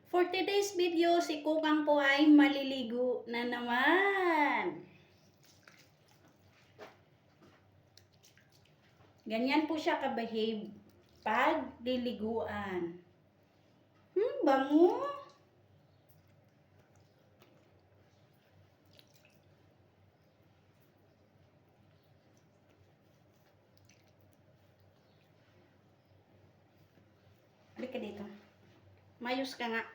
For today's video, si Kukang po ay maliligo na naman. Ganyan po siya ka-behave pag liliguan. Bango. Halika dito. Mayos ka nga.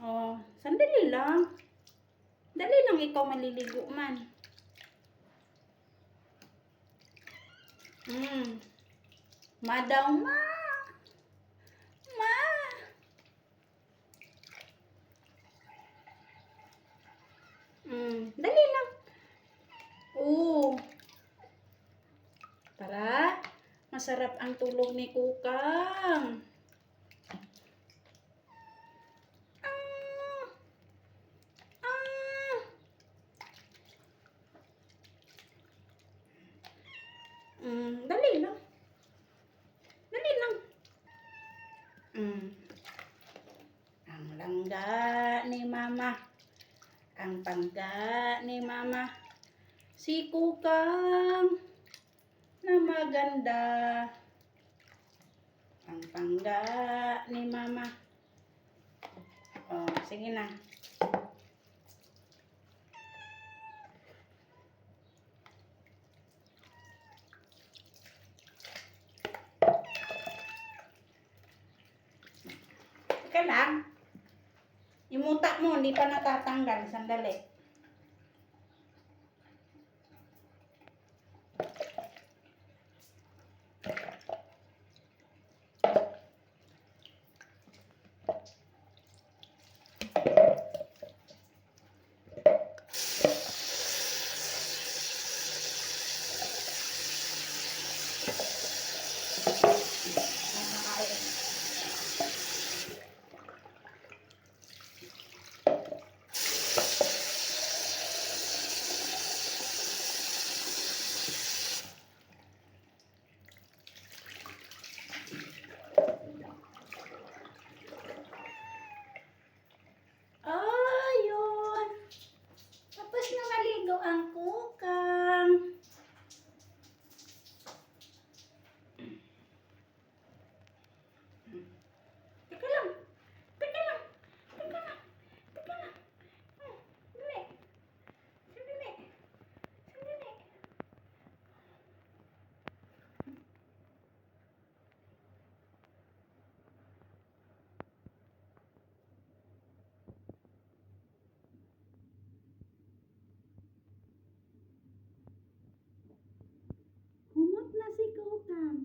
Oh, sandali lang. Dali lang ikaw maliligo man. Madaw ma. Ma. Dali lang. Oo. Tara. Masarap ang tulog ni Kukang. Dali lang. Dali lang. Ang langga ni Mama. Ang pangga ni Mama. Si Kukang na maganda. Ang pangga ni Mama. Oh, sige na. Teka lang. Yung muta mo, hindi pa natatanggal. Sandali. Ayun. Tapos na maligo ang Kukang. Teka lang. Teka lang. Teka lang. Teka lang. Dali. Sandali. Sandali. Humot na si Kukang.